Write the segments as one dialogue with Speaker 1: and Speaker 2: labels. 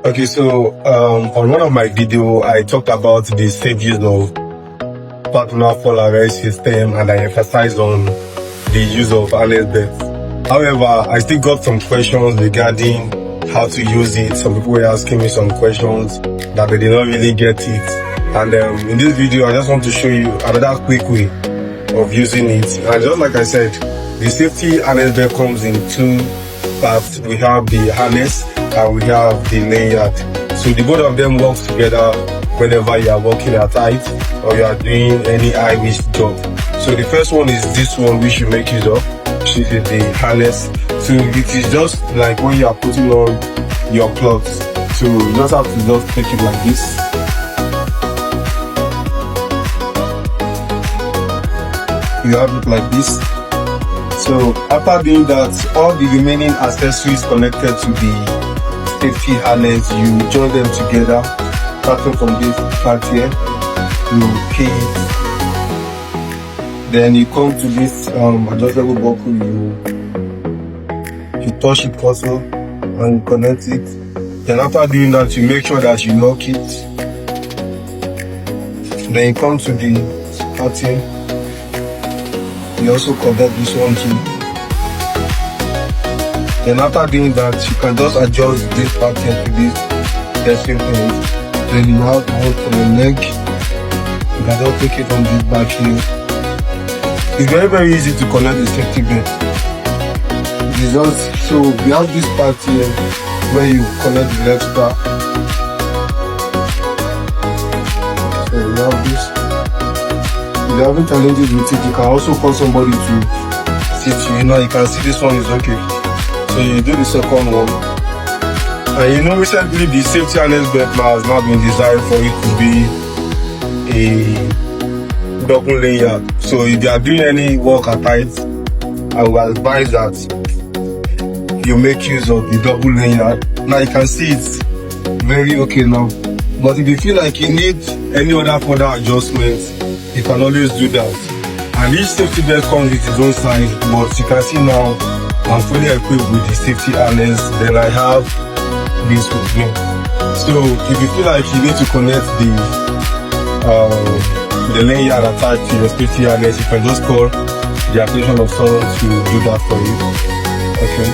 Speaker 1: Okay, so on one of my video, I talked about the stages of partner fall arrest system, and I emphasized on the use of harness belt. However, I still got some questions regarding how to use it. Some people were asking me some questions that they did not really get it. And in this video, I just want to show you another quick way of using it. And just like I said, the safety harness belt comes in two parts. We have the harness and we have the lanyard. So the both of them work together whenever you are working at height or you are doing any high risk job. So the first one is this one which you make use of, which is the harness. So it is just like when you are putting on your clothes. So you just have to just take it like this. You have it like this. So after doing that, all the remaining accessories connected to the safety harness, you join them together, starting from this part here, you key it. Then you come to this adjustable buckle, you touch it also and you connect it. Then after doing that, you make sure that you lock it. Then you come to the part here, you also connect this one too. Then after doing that, you can just adjust this part here to this testing point. Then you have one for your leg. You can just take it on this back here. It's very easy to connect the safety belt. It's just, so we have this part here where you connect the leg strap. So you have this. If you're having challenges with it, you can also call somebody to sit you. You know, you can see this one is okay. So you do the second one. And you know, recently the safety harness belt now has now been designed for it to be a double lanyard. So if you are doing any work at height, I will advise that you make use of the double lanyard. Now you can see it's very okay now. But if you feel like you need any other further adjustments, you can always do that. And each safety belt comes with its own size, but you can see now I'm fully equipped with the safety harness. Then I have this with me. So if you feel like you need to connect the lanyard attached to your safety harness, you can just call the attention of someone to do that for you. Okay.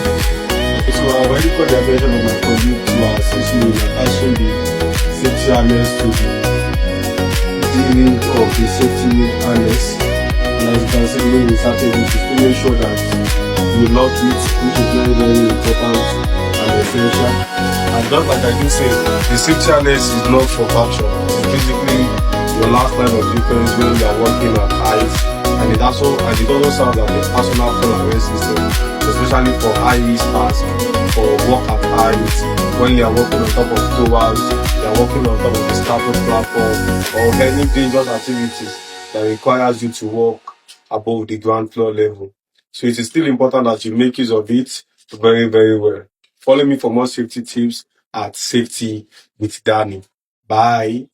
Speaker 1: So I already called the attention of my colleague to assist me in attaching the safety harness to the link of the safety harness. And as you can see, when we started, we should make sure that you lock it, which is very important and essential. And just like I do say, the safety harness is not for fashion. It's basically your last line of defense when you are working at height. And it also serves as a personal fall arrest system, especially for high risk tasks, for work at height, when you are working on top of towers, you are working on top of the scaffold platform, or any dangerous activities that requires you to work above the ground floor level. So it is still important that you make use of it very well. Follow me for more safety tips at Safety with Danny. Bye.